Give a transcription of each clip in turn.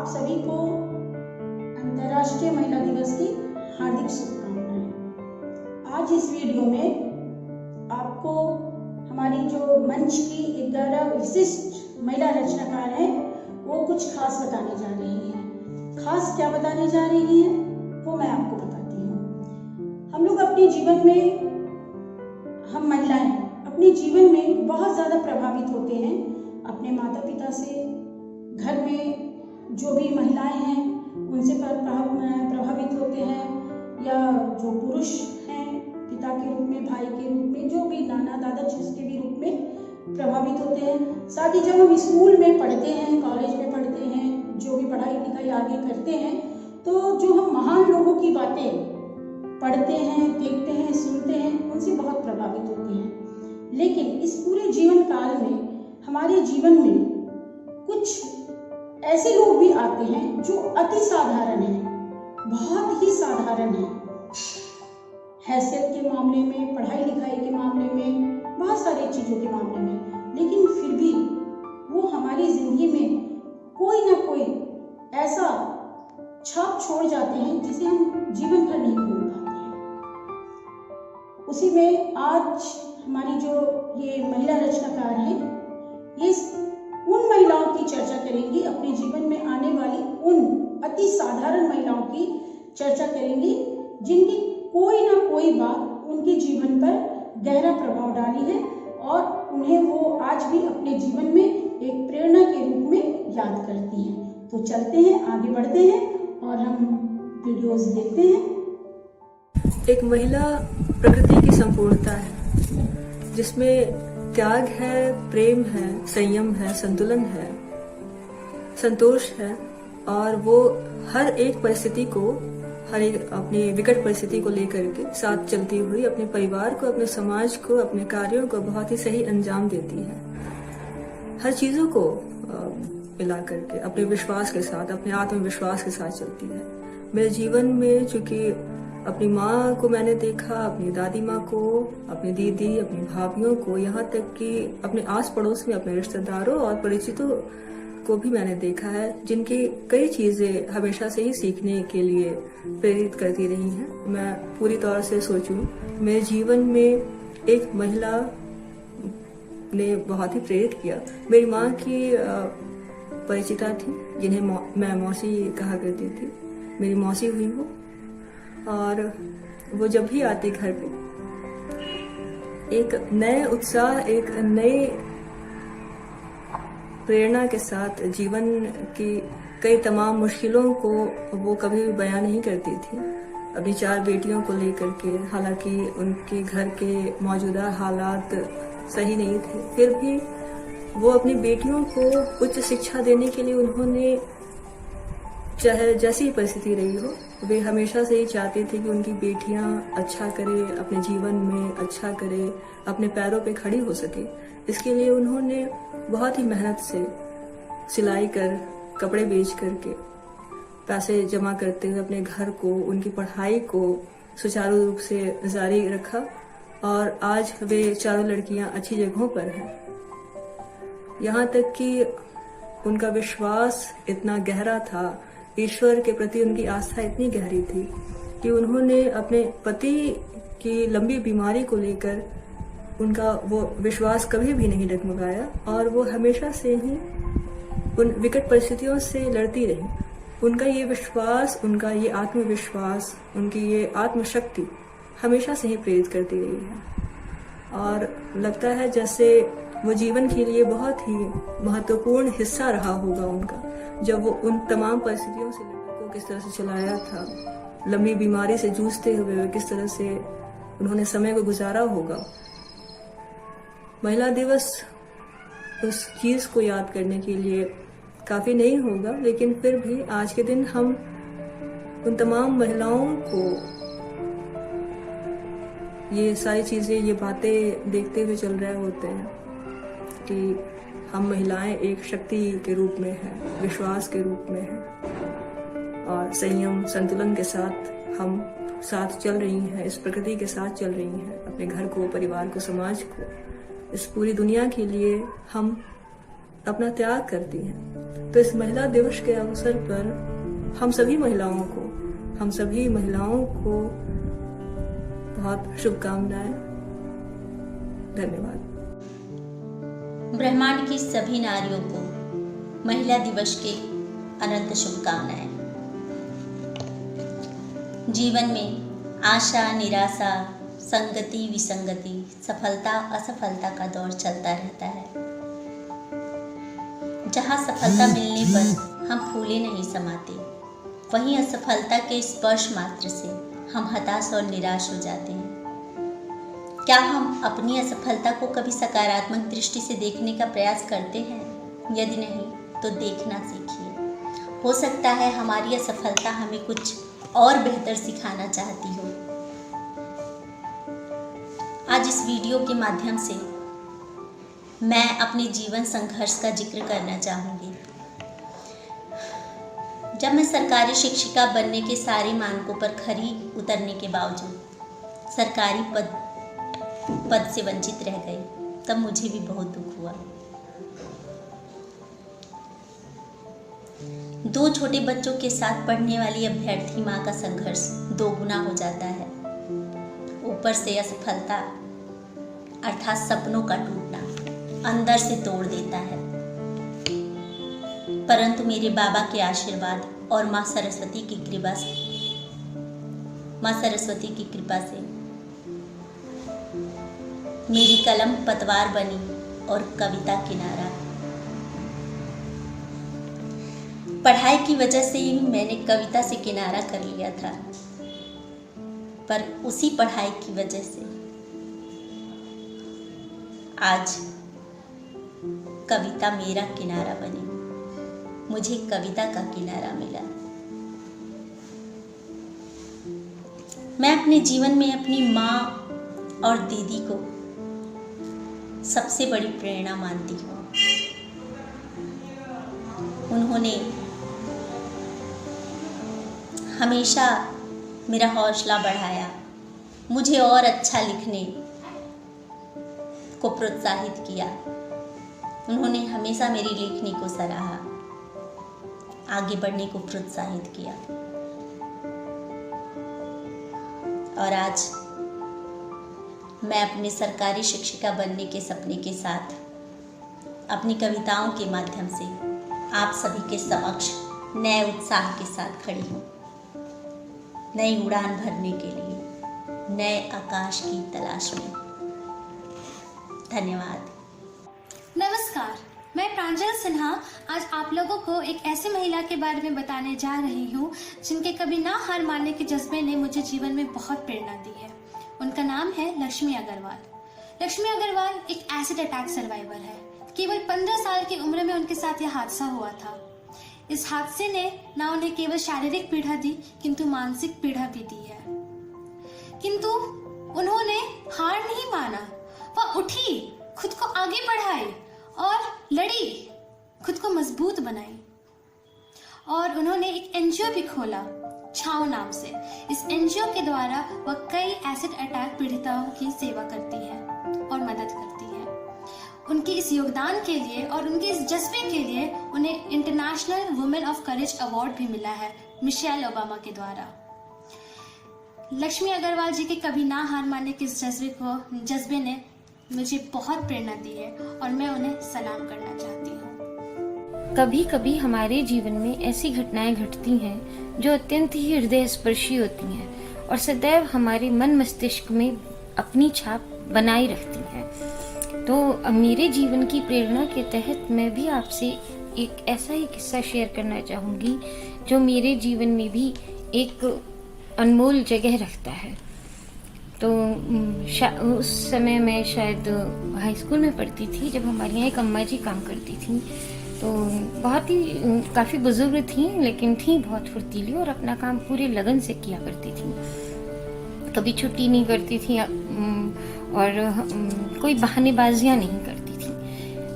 सभी को अंतर्राष्ट्रीय महिला दिवस की हार्दिक शुभकामनाएं। आज इस वीडियो में आपको हमारी जो मंच की 11 विशिष्ट महिला रचनाकार हैं वो कुछ खास बताने जा रही हैं। खास क्या बताने जा रही हैं वो मैं आपको बताती हूँ। हम लोग अपने जीवन में, हम महिलाएं अपने जीवन में बहुत ज़्यादा प्रभावित होते हैं अपने माता पिता से। घर में जो भी महिलाएं हैं उनसे प्रभावित होते हैं, या जो पुरुष हैं पिता के रूप में, भाई के रूप में, जो भी नाना दादा जिसके भी रूप में प्रभावित होते हैं। साथ ही जब हम स्कूल में पढ़ते हैं, कॉलेज में पढ़ते हैं, जो भी पढ़ाई लिखाई आगे करते हैं, तो जो हम महान लोगों की बातें पढ़ते हैं, देखते हैं, सुनते हैं, उनसे बहुत प्रभावित होते हैं। लेकिन इस पूरे जीवन काल में हमारे जीवन में कुछ ऐसे लोग भी आते हैं जो अति साधारण हैं, बहुत ही साधारण हैं, हैसियत के मामले में, पढ़ाई लिखाई के मामले में, बहुत सारी चीज़ों के मामले में, लेकिन फिर भी वो हमारी जिंदगी में कोई ना कोई ऐसा छाप छोड़ जाते हैं जिसे हम जीवन भर नहीं भूल पाते हैं। उसी में आज हमारी जो ये महिला रचनाकार हैं, ये उन महिलाओं की चर्चा करेंगी, अपने जीवन में आने वाली उन अति साधारण महिलाओं की चर्चा करेंगी जिनकी कोई ना कोई बात उनके जीवन पर गहरा प्रभाव डाली है और उन्हें वो आज भी अपने जीवन में एक प्रेरणा के रूप में याद करती हैं। तो चलते हैं, आगे बढ़ते हैं और हम वीडियोस देखते हैं। एक महिला प्रकृति की संपूर्णता है, जिसमें त्याग है, प्रेम है, संयम है, संतुलन है, संतोष है, और वो हर एक परिस्थिति को, हर एक अपनी विकट परिस्थिति को लेकर के साथ चलती हुई अपने परिवार को, अपने समाज को, अपने कार्यों को बहुत ही सही अंजाम देती है। हर चीजों को मिला करके अपने विश्वास के साथ, अपने आत्मविश्वास के साथ चलती है। मेरे जीवन में चूंकि अपनी माँ को मैंने देखा, अपनी दादी माँ को, अपनी दीदी, अपनी भाभियों को, यहाँ तक कि अपने आस पड़ोस में अपने रिश्तेदारों और परिचितों को भी मैंने देखा है, जिनकी कई चीजें हमेशा से ही सीखने के लिए प्रेरित करती रही हैं। मैं पूरी तौर से सोचूं, मेरे जीवन में एक महिला ने बहुत ही प्रेरित किया। मेरी माँ की परिचिता थी, जिन्हें मैं मौसी कहा करती थी। मेरी मौसी हुई वो, और वो जब भी आती घर पे एक नए उत्साह, एक नई प्रेरणा के साथ जीवन की कई तमाम मुश्किलों को वो कभी भी बयान नहीं करती थी। अपनी 4 बेटियों को लेकर के, हालांकि उनके घर के मौजूदा हालात सही नहीं थे, फिर भी वो अपनी बेटियों को उच्च शिक्षा देने के लिए उन्होंने, चाहे जैसी परिस्थिति रही हो, वे हमेशा से ही चाहते थे कि उनकी बेटियां अच्छा करे, अपने जीवन में अच्छा करे, अपने पैरों पे खड़ी हो सके। इसके लिए उन्होंने बहुत ही मेहनत से सिलाई कर, कपड़े बेच करके पैसे जमा करते हुए अपने घर को, उनकी पढ़ाई को सुचारू रूप से जारी रखा, और आज वे चारों लड़कियां अच्छी जगहों पर हैं। यहाँ तक कि उनका विश्वास इतना गहरा था, ईश्वर के प्रति उनकी आस्था इतनी गहरी थी कि उन्होंने अपने पति की लंबी बीमारी को लेकर उनका वो विश्वास कभी भी नहीं डगमगाया, और वो हमेशा से ही उन विकट परिस्थितियों से लड़ती रही। उनका ये विश्वास, उनका ये आत्मविश्वास, उनकी ये आत्मशक्ति हमेशा से ही प्रेरित करती रही है। और लगता है जैसे वो जीवन के लिए बहुत ही महत्वपूर्ण हिस्सा रहा होगा उनका, जब वो उन तमाम परिस्थितियों से को किस तरह से चलाया था, लंबी बीमारी से जूझते हुए किस तरह से उन्होंने समय को गुजारा होगा। महिला दिवस उस चीज को याद करने के लिए काफी नहीं होगा, लेकिन फिर भी आज के दिन हम उन तमाम महिलाओं को ये सारी चीजें, ये बातें देखते हुए चल रहे होते हैं कि हम महिलाएं एक शक्ति के रूप में हैं, विश्वास के रूप में हैं, और संयम, संतुलन के साथ हम साथ चल रही हैं, इस प्रकृति के साथ चल रही हैं, अपने घर को, परिवार को, समाज को, इस पूरी दुनिया के लिए हम अपना त्याग करती हैं। तो इस महिला दिवस के अवसर पर हम सभी महिलाओं को बहुत शुभकामनाएं। धन्यवाद। ब्रह्मांड की सभी नारियों को महिला दिवस के अनंत शुभकामनाएं। जीवन में आशा निराशा, संगति विसंगति, सफलता असफलता का दौर चलता रहता है। जहाँ सफलता मिलने पर हम फूले नहीं समाते, वहीं असफलता के स्पर्श मात्र से हम हताश और निराश हो जाते हैं। क्या हम अपनी असफलता को कभी सकारात्मक दृष्टि से देखने का प्रयास करते हैं? यदि नहीं तो देखना सीखिए। हो सकता है हमारी असफलता हमें कुछ और बेहतर सिखाना चाहती हो। आज इस वीडियो के माध्यम से मैं अपने जीवन संघर्ष का जिक्र करना चाहूँगी। जब मैं सरकारी शिक्षिका बनने के सारे मानकों पर खरी उतरने के बावजूद सरकारी पद से वंचित रह गई, तब मुझे भी बहुत दुख हुआ। 2 छोटे बच्चों के साथ पढ़ने वाली अभ्यर्थी माँ का संघर्ष 2 गुना हो जाता है। ऊपर से असफलता अर्थात सपनों का टूटना अंदर से तोड़ देता है। परंतु मेरे बाबा के आशीर्वाद और माँ सरस्वती की कृपा से मेरी कलम पतवार बनी और कविता किनारा। पढ़ाई की वजह से ही मैंने कविता से किनारा कर लिया था, पर उसी पढ़ाई की वजह से आज कविता मेरा किनारा बनी, मुझे कविता का किनारा मिला। मैं अपने जीवन में अपनी माँ और दीदी को सबसे बड़ी प्रेरणा मानती हूँ। उन्होंने हमेशा मेरा हौसला बढ़ाया, मुझे और अच्छा लिखने को प्रोत्साहित किया। उन्होंने हमेशा मेरी लेखनी को सराहा, आगे बढ़ने को प्रोत्साहित किया। और आज मैं अपने सरकारी शिक्षिका बनने के सपने के साथ अपनी कविताओं के माध्यम से आप सभी के समक्ष नए उत्साह के साथ खड़ी हूँ, नई उड़ान भरने के लिए, नए आकाश की तलाश में। धन्यवाद। नमस्कार, मैं प्रांजल सिन्हा आज आप लोगों को एक ऐसी महिला के बारे में बताने जा रही हूँ जिनके कभी ना हार मानने के जज्बे ने मुझे जीवन में बहुत प्रेरणा दी है। उनका नाम है लक्ष्मी अग्रवाल। लक्ष्मी अग्रवाल एक एसिड अटैक सर्वाइवर है। केवल 15 साल की उम्र में उनके साथ यह हादसा हुआ था। इस हादसे ने ना उन्हें केवल शारीरिक पीड़ा दी किंतु मानसिक पीड़ा भी दी है। किंतु उन्होंने हार नहीं माना, वह उठी, खुद को आगे बढ़ाई और लड़ी, खुद को मजबूत बनाई। और उन्होंने एक एनजीओ भी खोला, छाव नाम से। इस एनजीओ के द्वारा वह कई एसिड अटैक पीड़िताओं की सेवा करती है और मदद करती है। उनके इस योगदान के लिए और उनके इस जज्बे के लिए उन्हें international women of courage award भी मिला है मिशेल ओबामा के द्वारा। लक्ष्मी अग्रवाल जी के कभी ना हार मानने के इस जज्बे ने मुझे बहुत प्रेरणा दी है और मैं उन्हें सलाम करना चाहती हूँ। कभी कभी हमारे जीवन में ऐसी घटनाएं घटती हैं जो अत्यंत ही हृदय स्पर्शी होती हैं और सदैव हमारे मन मस्तिष्क में अपनी छाप बनाए रखती हैं। तो मेरे जीवन की प्रेरणा के तहत मैं भी आपसे एक ऐसा ही किस्सा शेयर करना चाहूँगी जो मेरे जीवन में भी एक अनमोल जगह रखता है। तो उस समय मैं शायद हाई स्कूल में पढ़ती थी जब हमारे यहाँ एक अम्मा जी काम करती थी। तो बहुत ही काफ़ी बुजुर्ग थी लेकिन थी बहुत फुर्तीली और अपना काम पूरे लगन से किया करती थी। कभी छुट्टी नहीं करती थी और कोई बहानेबाजियाँ नहीं करती थी।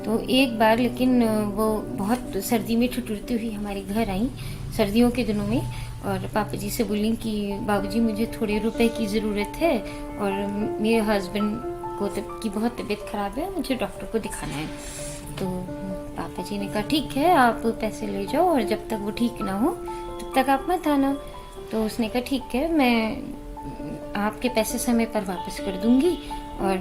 तो एक बार लेकिन वो बहुत सर्दी में ठिठुरती हुई हमारे घर आई सर्दियों के दिनों में और पापा जी से बोली कि बाबूजी मुझे थोड़े रुपए की ज़रूरत है और मेरे हस्बैंड को की बहुत तबीयत ख़राब है, मुझे डॉक्टर को दिखाना है। तो पापा जी ने कहा ठीक है, आप पैसे ले जाओ और जब तक वो ठीक ना हो तब तक आप मत आना। तो उसने कहा ठीक है, मैं आपके पैसे समय पर वापस कर दूंगी और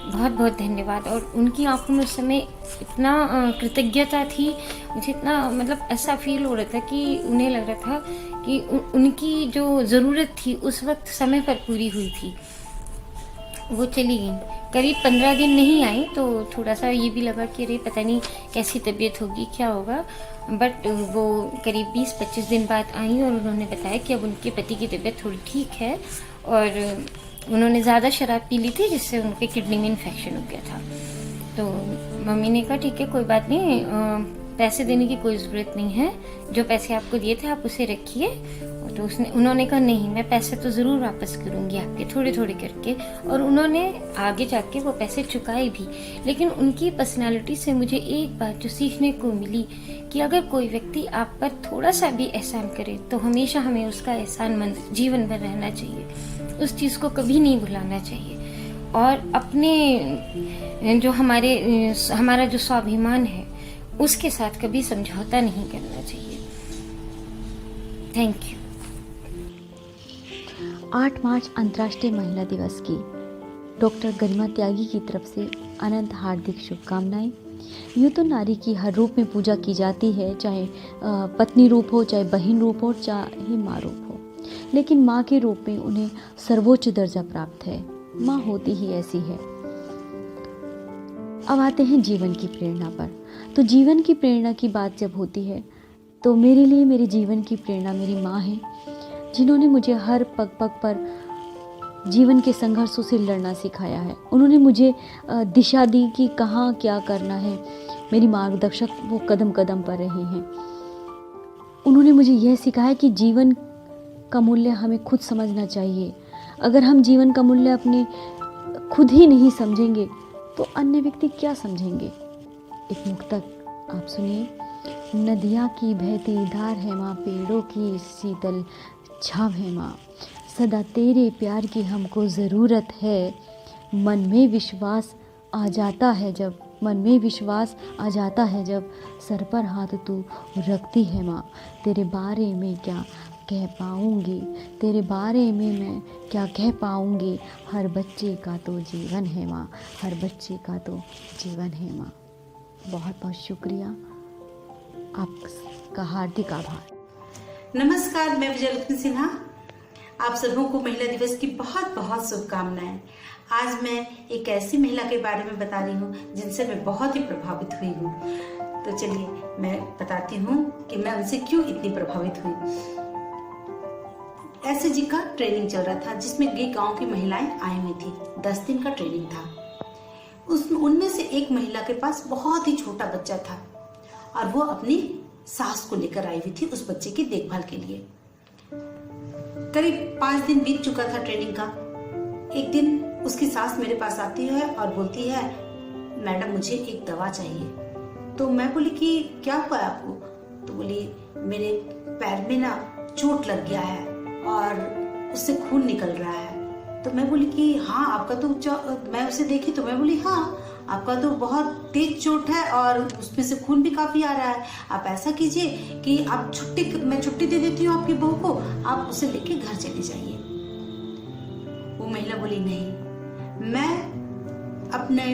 बहुत बहुत धन्यवाद। और उनकी आंखों में उस समय इतना कृतज्ञता थी, मुझे इतना मतलब ऐसा फील हो रहा था कि उन्हें लग रहा था कि उनकी जो ज़रूरत थी उस वक्त समय पर पूरी हुई थी। वो चली गई, करीब 15 दिन नहीं आई, तो थोड़ा सा ये भी लगा कि अरे पता नहीं कैसी तबीयत होगी, क्या होगा। बट वो करीब 20-25 दिन बाद आई और उन्होंने बताया कि अब उनके पति की तबीयत थोड़ी ठीक है और उन्होंने ज़्यादा शराब पी ली थी जिससे उनके किडनी में इन्फेक्शन हो गया था। तो मम्मी ने कहा ठीक है, कोई बात नहीं, पैसे देने की कोई ज़रूरत नहीं है, जो पैसे आपको दिए थे आप उसे रखिए। तो उन्होंने कहा नहीं, मैं पैसे तो ज़रूर वापस करूँगी आपके, थोड़े थोड़े करके। और उन्होंने आगे जाके वो पैसे चुकाए भी। लेकिन उनकी पर्सनालिटी से मुझे एक बात जो सीखने को मिली कि अगर कोई व्यक्ति आप पर थोड़ा सा भी एहसान करे तो हमेशा हमें उसका एहसानमंद जीवन भर रहना चाहिए, उस चीज़ को कभी नहीं भुलाना चाहिए। और अपने जो हमारा जो स्वाभिमान है उसके साथ कभी समझौता नहीं करना चाहिए। Thank you. 8 मार्च अंतर्राष्ट्रीय महिला दिवस की डॉक्टर गरिमा त्यागी की तरफ से अनंत हार्दिक शुभकामनाएं। यूँ तो नारी की हर रूप में पूजा की जाती है, चाहे पत्नी रूप हो, चाहे बहन रूप हो, चाहे माँ रूप हो, लेकिन माँ के रूप में उन्हें सर्वोच्च दर्जा प्राप्त है। माँ होती ही ऐसी है। अब आते हैं जीवन की प्रेरणा पर। तो जीवन की प्रेरणा की बात जब होती है तो मेरे लिए मेरे जीवन की प्रेरणा मेरी माँ है, जिन्होंने मुझे हर पग पग पर जीवन के संघर्षों से लड़ना सिखाया है। उन्होंने मुझे दिशा दी कि कहाँ क्या करना है। मेरी मार्गदर्शक वो कदम कदम पर रहे हैं। उन्होंने मुझे यह सिखाया कि जीवन का मूल्य हमें खुद समझना चाहिए। अगर हम जीवन का मूल्य अपने खुद ही नहीं समझेंगे तो अन्य व्यक्ति क्या समझेंगे। एक मुक्तक आप सुनिए। नदियाँ की बहती धार है माँ, पेड़ों की शीतल छाव है माँ, सदा तेरे प्यार की हमको ज़रूरत है। मन में विश्वास आ जाता है जब, मन में विश्वास आ जाता है जब, सर पर हाथ तू रखती है माँ। तेरे बारे में क्या कह पाऊँगी, तेरे बारे में मैं क्या कह पाऊँगी। हर बच्चे का तो जीवन है माँ, हर बच्चे का तो जीवन है माँ। बहुत बहुत शुक्रिया, आपका हार्दिक आभार। नमस्कार, मैं विजयलक्ष्मी सिन्हा। आप सबों को महिला दिवस की बहुत बहुत शुभकामनाएं। आज मैं एक ऐसी महिला के बारे में बता रही हूँ जिनसे मैं बहुत ही प्रभावित हुई हूँ। तो चलिए मैं बताती हूँ कि मैं उनसे क्यों इतनी प्रभावित हुई। ऐसे जी का ट्रेनिंग चल रहा था जिसमें गांव की महिलाएं आई हुई थी। 10 दिन का ट्रेनिंग था। उनमें से एक महिला के पास बहुत ही छोटा बच्चा था और वो अपनी सास को लेकर आई हुई थी उस बच्चे की देखभाल के लिए। करीब 5 दिन बीत चुका था ट्रेनिंग का। एक दिन उसकी सास मेरे पास आती है और बोलती है, मैडम मुझे एक दवा चाहिए। तो मैं बोली कि क्या हुआ आपको? तो बोली मेरे पैर में ना चोट लग गया है और उससे खून निकल रहा है। तो मैं बोली कि हाँ आपका तो मैं उसे देखी तो मैं बोली हाँ आपका तो बहुत तेज चोट है और उसमें से खून भी काफी आ रहा है। आप ऐसा कीजिए कि आप मैं छुट्टी दे देती हूँ आपकी बहू को, आप उसे लेके घर चली जाइए। वो महिला बोली नहीं, मैं अपने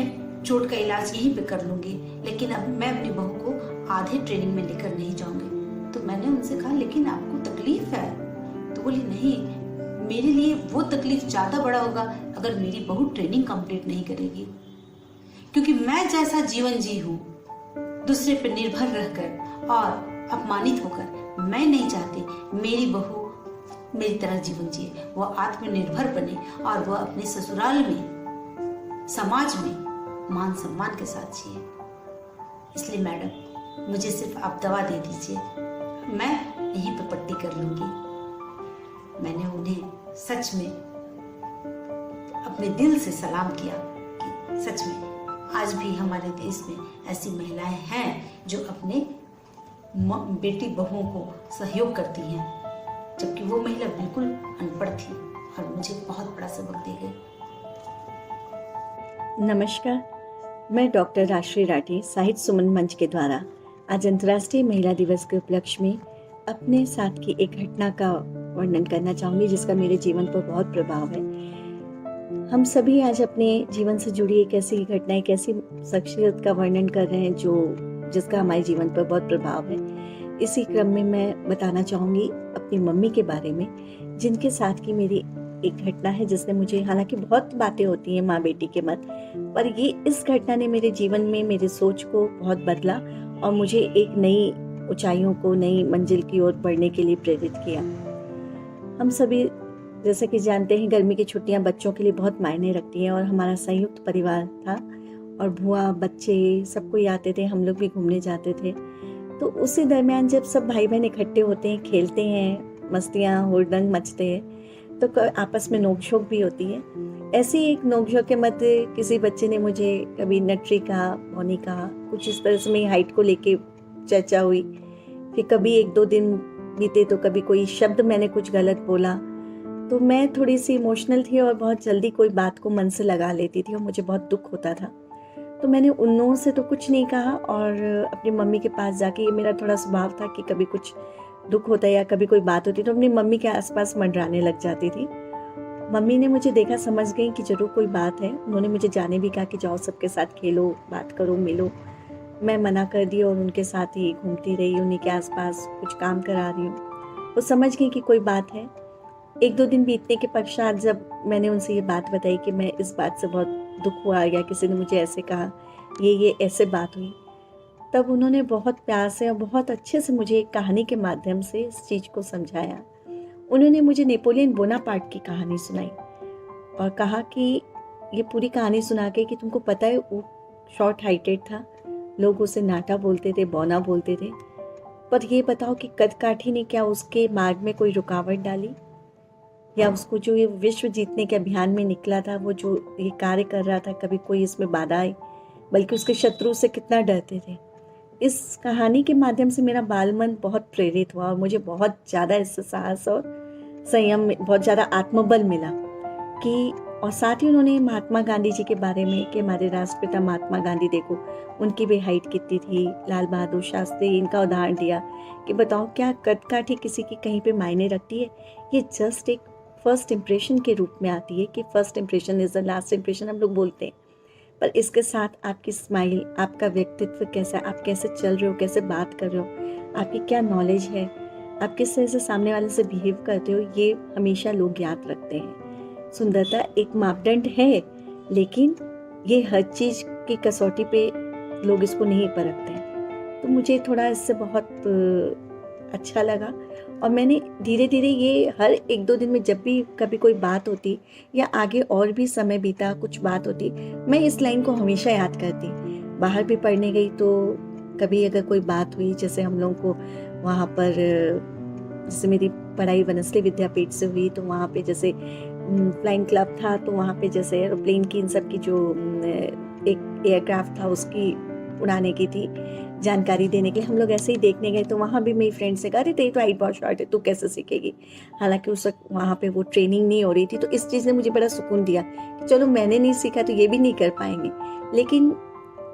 चोट का इलाज यहीं पे कर लूंगी, लेकिन अब मैं अपनी बहू को आधे ट्रेनिंग में लेकर नहीं जाऊंगी। तो मैंने उनसे कहा लेकिन आपको तकलीफ है? तो बोली नहीं, मेरे लिए वो तकलीफ ज्यादा बड़ा होगा अगर मेरी बहू ट्रेनिंग कंप्लीट नहीं करेगी, क्योंकि मैं जैसा जीवन जी हूँ दूसरे पर निर्भर रहकर और अपमानित होकर, मैं नहीं चाहती मेरी बहू मेरी तरह जीवन जिए। वो आत्मनिर्भर बने और वह अपने ससुराल में समाज में मान सम्मान के साथ जिए। इसलिए मैडम मुझे सिर्फ आप दवा दे दीजिए, मैं यहीं पे पट्टी कर लूंगी। मैंने उन्हें सच में अपने दिल से सलाम किया कि सच में आज भी हमारे देश में ऐसी महिलाएं हैं जो अपने बेटी बहुओं को सहयोग करती हैं, जबकि वो महिला बिल्कुल अनपढ़ थी और मुझे बहुत बड़ा सबक दे गई। नमस्कार, मैं डॉक्टर राजश्री राठी साहित्य सुमन मंच के द्वारा आज अंतर्राष्ट्रीय महिला दिवस के उपलक्ष्य में अपने साथ की एक घटना का वर्णन करना चाहूँगी जिसका मेरे जीवन पर बहुत प्रभाव है। हम सभी आज अपने जीवन से जुड़ी एक ऐसी घटना, एक ऐसी शख्सियत का वर्णन कर रहे हैं जिसका हमारे जीवन पर बहुत प्रभाव है। इसी क्रम में मैं बताना चाहूँगी अपनी मम्मी के बारे में, जिनके साथ की मेरी एक घटना है जिसने मुझे, हालांकि बहुत बातें होती हैं माँ बेटी के मत, पर ये इस घटना ने मेरे जीवन में मेरी सोच को बहुत बदला और मुझे एक नई ऊंचाइयों को, नई मंजिल की ओर बढ़ने के लिए प्रेरित किया। हम सभी जैसे कि जानते हैं, गर्मी की छुट्टियां बच्चों के लिए बहुत मायने रखती हैं और हमारा संयुक्त परिवार था और बुआ, बच्चे सब कोई आते थे, हम लोग भी घूमने जाते थे। तो उसी दरमियान जब सब भाई बहन इकट्ठे होते हैं, खेलते हैं, मस्तियाँ हुड़दंग मचते हैं, तो आपस में नोकझोंक भी होती है। ऐसी एक नोकझोंक के मध्य किसी बच्चे ने मुझे कभी नटरी कहा, मौनी कहा, कुछ इस तरह से मेरी हाइट को लेके चर्चा हुई। फिर कभी 1-2 दिन बीते तो कभी कोई शब्द मैंने कुछ गलत बोला, तो मैं थोड़ी सी इमोशनल थी और बहुत जल्दी कोई बात को मन से लगा लेती थी और मुझे बहुत दुख होता था। तो मैंने उन लोगों से तो कुछ नहीं कहा और अपनी मम्मी के पास जाके, ये मेरा थोड़ा स्वभाव था कि कभी कुछ दुख होता या कभी कोई बात होती तो अपनी मम्मी के आसपास मंडराने लग जाती थी। मम्मी ने मुझे देखा, समझ गई कि जरूर कोई बात है। उन्होंने मुझे जाने भी कहा कि जाओ सबके साथ खेलो, बात करो, मिलो। मैं मना कर दी और उनके साथ ही घूमती रही, उन्हीं के आसपास कुछ काम करा रही हूँ। वो समझ गई कि कोई बात है। 1-2 दिन बीतने के पश्चात जब मैंने उनसे ये बात बताई कि मैं इस बात से बहुत दुख हुआ या किसी ने मुझे ऐसे कहा, ये ऐसे बात हुई, तब उन्होंने बहुत प्यार से और बहुत अच्छे से मुझे एक कहानी के माध्यम से इस चीज़ को समझाया। उन्होंने मुझे नेपोलियन बोनापार्ट की कहानी सुनाई और कहा कि ये पूरी कहानी सुना के कि तुमको पता है वो शॉर्ट हाइटेड था, लोग उसे नाटा बोलते थे, बौना बोलते थे, पर ये बताओ कि कदकाठी ने क्या उसके मार्ग में कोई रुकावट डाली, या उसको जो ये विश्व जीतने के अभियान में निकला था, वो जो ये कार्य कर रहा था, कभी कोई इसमें बाधा आई, बल्कि उसके शत्रु से कितना डरते थे। इस कहानी के माध्यम से मेरा बाल मन बहुत प्रेरित हुआ और मुझे बहुत ज़्यादा इससे साहस और संयम, बहुत ज़्यादा आत्मबल मिला कि, और साथ ही उन्होंने महात्मा गांधी जी के बारे में कि हमारे राष्ट्रपिता महात्मा गांधी, देखो उनकी भी हाइट कितनी थी, लाल बहादुर शास्त्री, इनका उदाहरण दिया कि बताओ क्या कदकाठी किसी की कहीं पे मायने रखती है। ये जस्ट एक फर्स्ट इम्प्रेशन के रूप में आती है कि first impression is the last impression हम लोग बोलते हैं, पर इसके साथ आपकी स्माइल, आपका व्यक्तित्व कैसा, आप कैसे चल रहे हो, कैसे बात कर रहे हो, आपकी क्या नॉलेज है, आप किस तरह से सामने वाले से बिहेव करते हो, ये हमेशा लोग याद रखते हैं। सुंदरता एक मापदंड है, लेकिन ये हर चीज़ की कसौटी पे लोग इसको नहीं परखते हैं। तो मुझे थोड़ा इससे बहुत अच्छा लगा और मैंने धीरे धीरे ये हर 1-2 दिन में जब भी कभी कोई बात होती या आगे और भी समय बीता, कुछ बात होती, मैं इस लाइन को हमेशा याद करती। बाहर भी पढ़ने गई तो कभी अगर कोई बात हुई, जैसे हम लोगों को वहाँ पर, जैसे मेरी पढ़ाई वनस्ली विद्यापीठ से हुई, तो वहाँ पे जैसे फ्लाइंग क्लब था, तो वहाँ पे जैसे एरोप्लेन की, इन सब की जो एक एयरक्राफ्ट था उसकी उड़ाने की थी, जानकारी देने के लिए हम लोग ऐसे ही देखने गए। तो वहाँ भी मेरी फ्रेंड से कहा, अरे तेरी तो हाइट बहुत शॉर्ट है, तू कैसे सीखेगी। हालांकि उस वक्त वहाँ पे वो ट्रेनिंग नहीं हो रही थी, तो इस चीज़ ने मुझे बड़ा सुकून दिया कि चलो मैंने नहीं सीखा तो ये भी नहीं कर पाएंगे। लेकिन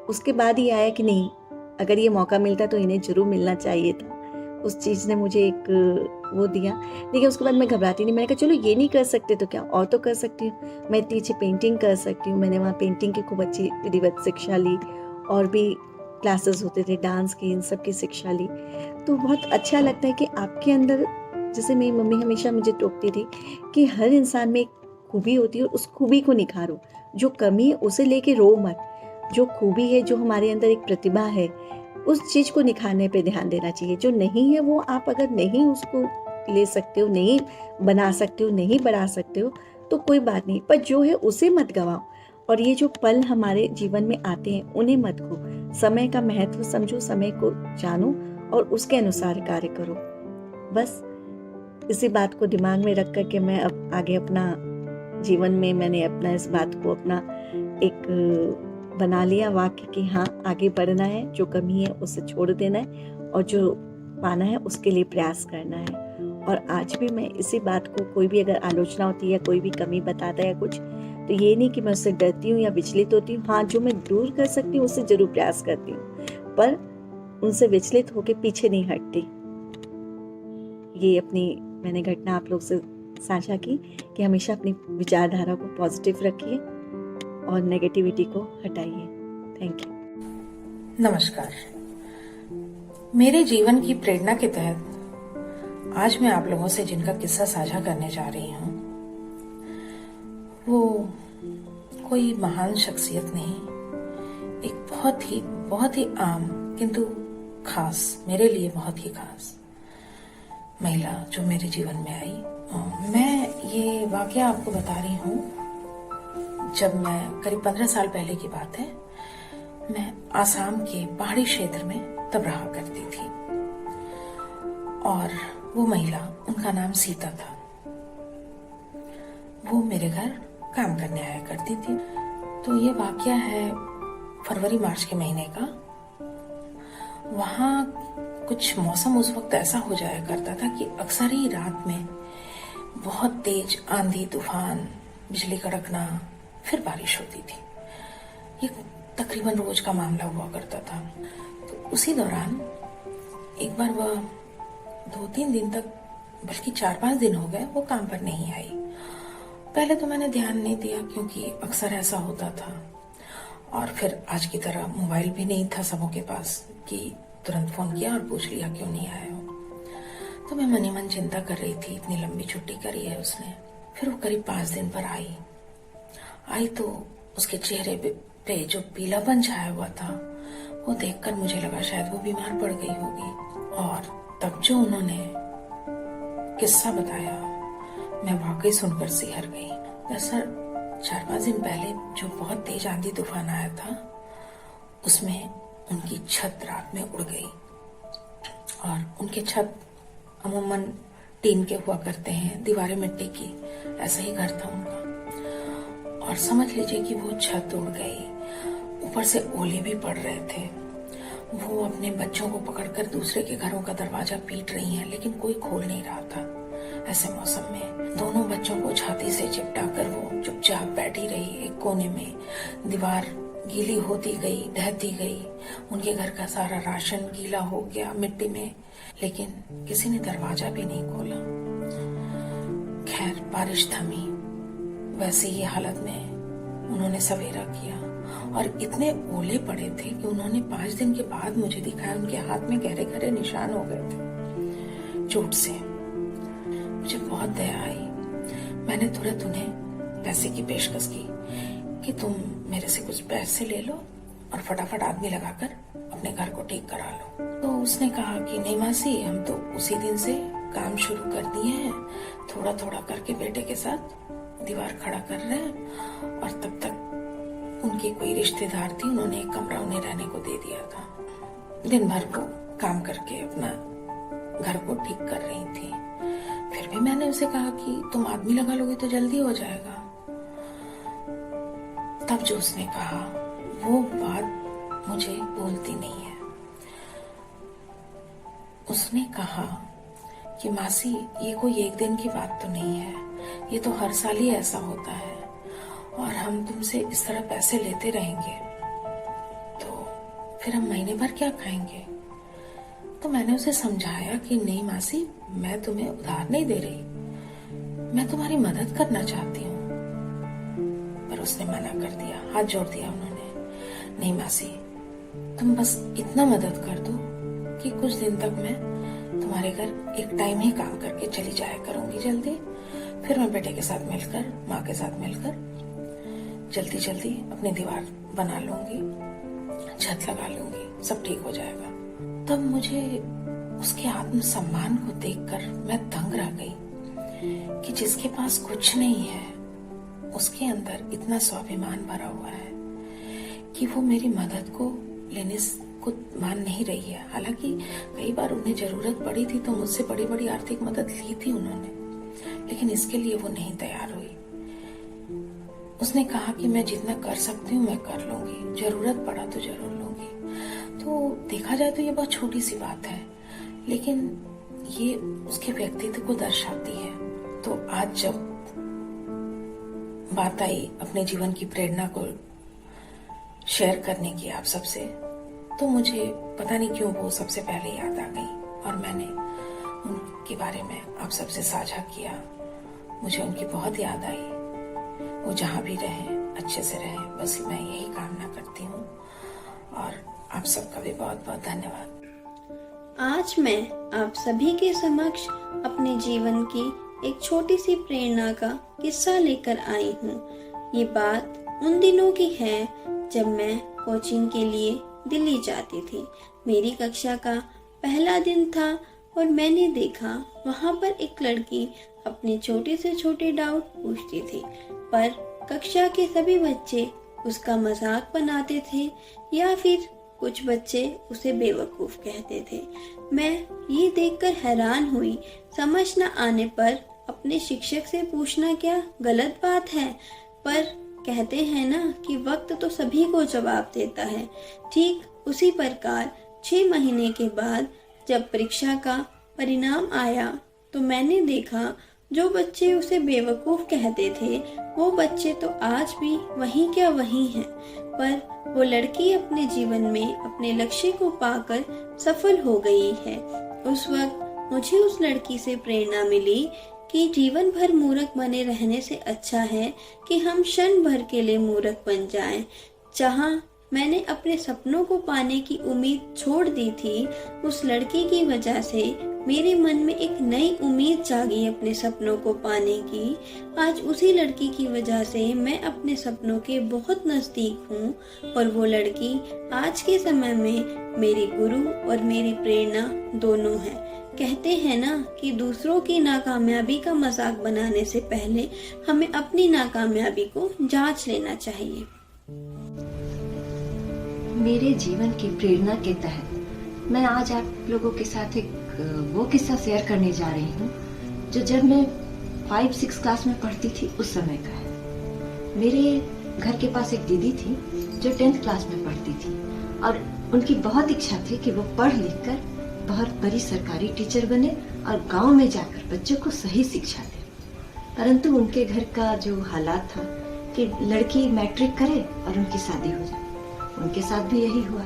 उसके बाद ही आया कि नहीं, अगर ये मौका मिलता तो इन्हें जरूर मिलना चाहिए था। उस चीज़ ने मुझे एक वो दिया। लेकिन उसके बाद मैं घबराती नहीं, मैंने कहा चलो ये नहीं कर सकते तो क्या और तो कर सकती हूँ, मैं इतनी अच्छी पेंटिंग कर सकती हूँ। मैंने वहाँ पेंटिंग की खूब अच्छी विधिवत शिक्षा ली और भी क्लासेस होते थे डांस की, इन सब की शिक्षा ली। तो बहुत अच्छा लगता है कि आपके अंदर, जैसे मेरी मम्मी हमेशा मुझे टोकती थी कि हर इंसान में एक खूबी होती है और उस खूबी को निखारो। जो कमी है उसे लेके रो मत, जो खूबी है, जो हमारे अंदर एक प्रतिभा है, उस चीज़ को निखारने पे ध्यान देना चाहिए। जो नहीं है वो आप अगर नहीं उसको ले सकते हो, नहीं बना सकते हो, नहीं बढ़ा सकते हो तो कोई बात नहीं, पर जो है उसे मत गवाओ। और ये जो पल हमारे जीवन में आते हैं उन्हें मत खो। समय का महत्व समझो, समय को जानो और उसके अनुसार कार्य करो। बस इसी बात को दिमाग में रख कर के मैं अब आगे अपना जीवन में मैंने अपना इस बात को अपना एक बना लिया वाक्य कि हाँ, आगे बढ़ना है, जो कमी है उसे छोड़ देना है और जो पाना है उसके लिए प्रयास करना है। और आज भी मैं इसी बात को, कोई भी अगर आलोचना होती है या कोई भी कमी बताता है या कुछ, तो ये नहीं कि मैं उससे डरती हूँ या विचलित होती हूँ। हाँ, जो मैं दूर कर सकती हूँ उससे जरूर प्रयास करती हूँ, पर उनसे विचलित होकर पीछे नहीं हटती। ये अपनी मैंने घटना आप लोग से साझा की कि हमेशा अपनी विचारधारा को पॉजिटिव रखिए और नेगेटिविटी को हटाइए। Thank you. नमस्कार। मेरे जीवन की प्रेरणा के तहत आज मैं आप लोगों से जिनका किस्सा साझा करने जा रही हूँ वो कोई महान शख्सियत नहीं, एक बहुत ही आम किंतु खास, मेरे लिए बहुत ही खास महिला जो मेरे जीवन में आई। मैं ये वाकया आपको बता रही हूँ जब मैं करीब 15 साल पहले की बात है। मैं आसाम के पहाड़ी क्षेत्र में तब रहा करती थी और वो महिला, उनका नाम सीता था। वो मेरे घर काम करने आया करती थी। तो ये वाकया है फरवरी मार्च के महीने का। वहाँ कुछ मौसम उस वक्त ऐसा हो जाया करता था कि अक्सर ही रात में बहुत तेज आंधी तूफान, बिजली कड़कना, फिर बारिश होती थी। ये तकरीबन रोज का मामला हुआ करता था। तो उसी दौरान एक बार वह 2-3 दिन तक, बल्कि 4-5 दिन हो गए, वो काम पर नहीं आई। पहले तो मैंने ध्यान नहीं दिया क्योंकि अक्सर ऐसा होता था, और फिर आज की तरह मोबाइल भी नहीं था सबों के पास कि तुरंत फोन किया और पूछ लिया क्यों नहीं आए हो। तो मैं मनी मन चिंता कर रही थी, इतनी लंबी छुट्टी करी है उसने। फिर वो करीब 5 दिन पर आई तो उसके चेहरे पे जो पीलापन छाया हुआ था वो देखकर मुझे लगा शायद वो बीमार पड़ गई होगी। और तब जो उन्होंने किस्सा बताया, मैं वाकई सुनकर सिहर गई। दरअसल 4-5 दिन पहले जो बहुत तेज आंधी तूफान आया था, उसमें उनकी छत रात में उड़ गई। और उनके छत अमूमन टीन के हुआ करते हैं, दीवारें मिट्टी की, ऐसा ही घर था उनका। और समझ लीजिए कि वो छत उड़ गई, ऊपर से ओले भी पड़ रहे थे। वो अपने बच्चों को पकड़कर दूसरे के घरों का दरवाजा पीट रही हैं, लेकिन कोई खोल नहीं रहा था। ऐसे मौसम में दोनों बच्चों को छाती से चिपटा कर वो चुपचाप बैठी रही एक कोने में। दीवार गीली होती गई, ढहती गई, उनके घर का सारा राशन गीला हो गया मिट्टी में, लेकिन किसी ने दरवाजा भी नहीं खोला। खैर बारिश थमी। वैसे ही हालत में उन्होंने सवेरा किया और इतने ओले पड़े थे कि उन्होंने 5 दिन के बाद मुझे दिखाया, उनके हाथ में गहरे गहरे निशान हो गए थे चोट से। मुझे बहुत दया आई। मैंने तुरंत उन्हें पैसे की पेशकश की कि तुम मेरे से कुछ पैसे ले लो और फटाफट आदमी लगाकर अपने घर को ठीक करा लो। तो उसने कहा कि नहीं मासी, हम तो उसी दिन से काम शुरू कर दिए हैं, थोड़ा थोड़ा करके बेटे के साथ दीवार खड़ा कर रहे हैं। और तब तक उनकी कोई रिश्तेदार थी, उन्होंने एक कमरा उन्हें रहने को दे दिया था। दिन भर वो काम करके अपना घर को ठीक कर रही थी। फिर भी मैंने उसे कहा कि तुम आदमी लगा लोगे तो जल्दी हो जाएगा। तब जो उसने कहा वो बात मुझे बोलती नहीं है। उसने कहा कि मासी, ये कोई एक दिन की बात तो नहीं है, ये तो हर साल ही ऐसा होता है और हम तुमसे इस तरह पैसे लेते रहेंगे तो फिर हम महीने भर क्या खाएंगे। तो मैंने उसे समझाया कि नहीं मासी, मैं तुम्हें उधार नहीं दे रही, मैं तुम्हारी मदद करना चाहती हूँ। पर उसने मना कर दिया, हाथ जोड़ दिया उन्होंने। नहीं मासी, तुम बस इतना मदद कर दो कि कुछ दिन तक मैं तुम्हारे घर एक टाइम ही काम करके चली जाया करूंगी जल्दी, फिर मैं बेटे के साथ मिलकर, माँ के साथ मिलकर जल्दी जल्दी अपनी दीवार बना लूंगी, छत लगा लूंगी, सब ठीक हो जाएगा। तब मुझे उसके आत्मसम्मान को देखकर मैं दंग रह गई कि जिसके पास कुछ नहीं है उसके अंदर इतना स्वाभिमान भरा हुआ है कि वो मेरी मदद को लेने को मान नहीं रही है। हालांकि कई बार उन्हें जरूरत पड़ी थी तो मुझसे बड़ी बड़ी आर्थिक मदद ली थी उन्होंने, लेकिन इसके लिए वो नहीं तैयार हुई। उसने कहा कि मैं जितना कर सकती हूँ मैं कर लूंगी, जरूरत पड़ा तो जरूर लूंगी। तो देखा जाए तो ये बहुत छोटी सी बात है, लेकिन ये उसके व्यक्तित्व को दर्शाती है। तो आज जब बात आई अपने जीवन की प्रेरणा को शेयर करने की आप सबसे, तो मुझे पता नहीं क्यों वो सबसे पहले याद आ गई और मैंने उनके बारे में आप सबसे साझा किया। मुझे उनकी बहुत याद आई। वो जहाँ भी रहे अच्छे से रहे, बस मैं यही कामना करती हूँ। और आप सबका भी बहुत बहुत धन्यवाद। आज मैं आप सभी के समक्ष अपने जीवन की एक छोटी सी प्रेरणा का किस्सा लेकर आई हूँ। ये बात उन दिनों की है जब मैं कोचिंग के लिए दिल्ली जाती थी। मेरी कक्षा का पहला दिन था और मैंने देखा वहाँ पर एक लड़की अपने छोटे से छोटे डाउट पूछती थी, पर कक्षा के सभी बच्चे उसका मजाक बनाते थे या फिर कुछ बच्चे उसे बेवकूफ कहते थे। मैं ये देखकर हैरान हुई। समझ न आने पर अपने शिक्षक से पूछना क्या गलत बात है, पर कहते हैं ना कि वक्त तो सभी को जवाब देता है। ठीक उसी प्रकार 6 महीने के बाद जब परीक्षा का परिणाम आया तो मैंने देखा जो बच्चे उसे बेवकूफ कहते थे वो बच्चे तो आज भी वहीं क्या वहीं हैं, पर वो लड़की अपने जीवन में अपने लक्ष्य को पाकर सफल हो गई है। उस वक्त मुझे उस लड़की से प्रेरणा मिली कि जीवन भर मूर्ख बने रहने से अच्छा है कि हम क्षण भर के लिए मूर्ख बन जाएं। जहां मैंने अपने सपनों को पाने की उम्मीद छोड़ दी थी, उस लड़की की वजह से मेरे मन में एक नई उम्मीद जागी अपने सपनों को पाने की। आज उसी लड़की की वजह से मैं अपने सपनों के बहुत नजदीक हूँ और वो लड़की आज के समय में मेरी गुरु और मेरी प्रेरणा दोनों है। कहते हैं ना कि दूसरों की नाकामयाबी का मजाक बनाने से पहले हमें अपनी नाकामयाबी को जांच लेना चाहिए। मेरे जीवन की प्रेरणा के तहत मैं आज आप लोगों के साथ एक वो किस्सा शेयर करने जा रही हूँ जो जब मैं 5-6 क्लास में पढ़ती थी उस समय का है। मेरे घर के पास एक दीदी थी जो 10th क्लास में पढ़ती थी और उनकी बहुत इच्छा थी कि वो पढ़ लिख कर बहुत बड़ी सरकारी टीचर बने और गांव में जाकर बच्चों को सही शिक्षा दे। परंतु उनके घर का जो हालात था कि लड़की मैट्रिक करे और उनकी शादी हो जाए। उनके साथ भी यही हुआ।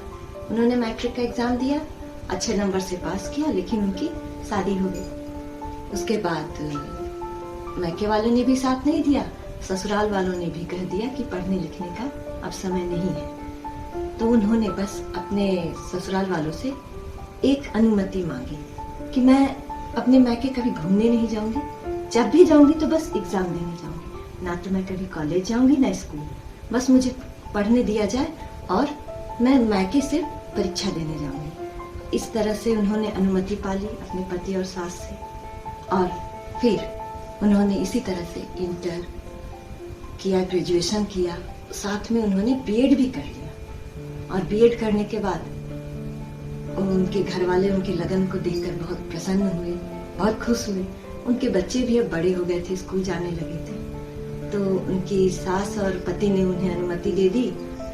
उन्होंने मैट्रिक का एग्जाम दिया, अच्छे नंबर से पास किया, लेकिन उनकी शादी हो गई। उसके बाद मायके वालों ने भी साथ नहीं दिया, ससुराल वालों ने भी कह दिया कि पढ़ने लिखने का अब समय नहीं है। तो उन्होंने बस अपने ससुराल वालों से एक अनुमति मांगी कि मैं अपने मायके कभी घूमने नहीं जाऊंगी, जब भी जाऊंगी तो बस एग्जाम देने जाऊंगी, ना तो मैं कभी कॉलेज जाऊंगी ना स्कूल, बस मुझे पढ़ने दिया जाए और मैं मायके से परीक्षा देने जाऊंगी। इस तरह से उन्होंने अनुमति पाली अपने पति और सास से और फिर उन्होंने इसी तरह से इंटर किया, ग्रेजुएशन किया, साथ में उन्होंने बीएड भी कर लिया। और बीएड करने के बाद उनके घर वाले उनकी लगन को देखकर बहुत प्रसन्न हुए, बहुत खुश हुए। उनके बच्चे भी अब बड़े हो गए थे, स्कूल जाने लगे थे। तो उनकी सास और पति ने उन्हें अनुमति दे दी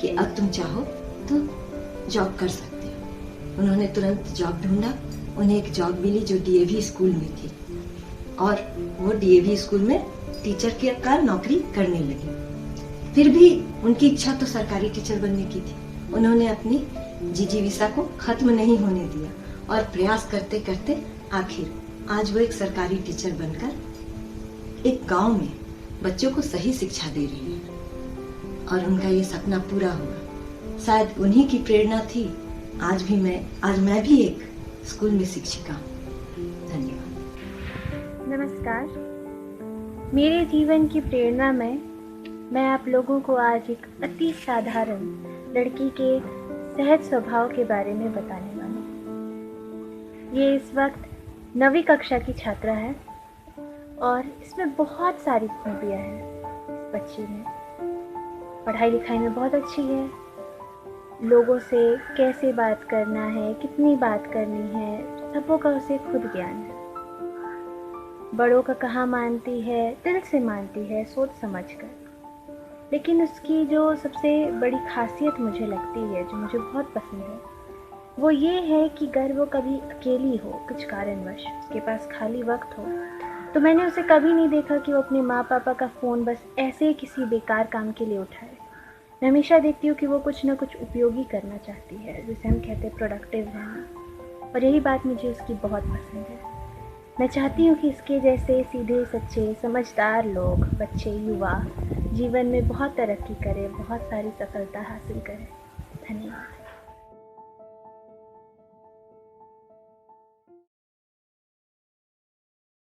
कि अब तुम चाहो तो जॉब कर सकते हो। उन्होंने तुरंत जॉब ढूंढा। उन्हें एक जॉब मिली जो डीएवी स्कूल में थी और वो डीएवी स्कूल में टीचर के का नौकरी करने लगी। फिर भी उनकी इच्छा तो सरकारी टीचर बनने की थी। उन्होंने अपनी जिजीविका को खत्म नहीं होने दिया और प्रयास करते करते आखिर आज वो एक सरकारी टीचर बनकर एक गांव में बच्चों को सही शिक्षा दे रही है और उनका ये सपना पूरा हुआ। शायद उन्हीं की प्रेरणा थी आज मैं भी एक स्कूल में शिक्षिका हूँ। धन्यवाद। नमस्कार। मेरे जीवन की प्रेरणा में मैं आप लोगों को आज एक अति साधारण लड़की के सहज स्वभाव के बारे में बताने वाली हूँ। ये इस वक्त 9वीं कक्षा की छात्रा है और इसमें बहुत सारी खूबियाँ हैं। इस बच्ची में पढ़ाई लिखाई में बहुत अच्छी है, लोगों से कैसे बात करना है, कितनी बात करनी है, सबों का उसे खुद ज्ञान है। बड़ों का कहा मानती है, दिल से मानती है, सोच समझ कर। लेकिन उसकी जो सबसे बड़ी खासियत मुझे लगती है, जो मुझे बहुत पसंद है, वो ये है कि अगर वो कभी अकेली हो कुछ कारणवश, उसके पास खाली वक्त हो, तो मैंने उसे कभी नहीं देखा कि वो अपने माँ पापा का फ़ोन बस ऐसे ही किसी बेकार काम के लिए उठाए। मैं हमेशा देखती हूँ कि वो कुछ ना कुछ उपयोगी करना चाहती है, जिसे हम कहते हैं प्रोडक्टिव रहना, और यही बात मुझे उसकी बहुत पसंद है। मैं चाहती हूँ कि इसके जैसे सीधे सच्चे समझदार लोग, बच्चे, युवा जीवन में बहुत तरक्की करें, बहुत सारी सफलता हासिल करें। धन्यवाद।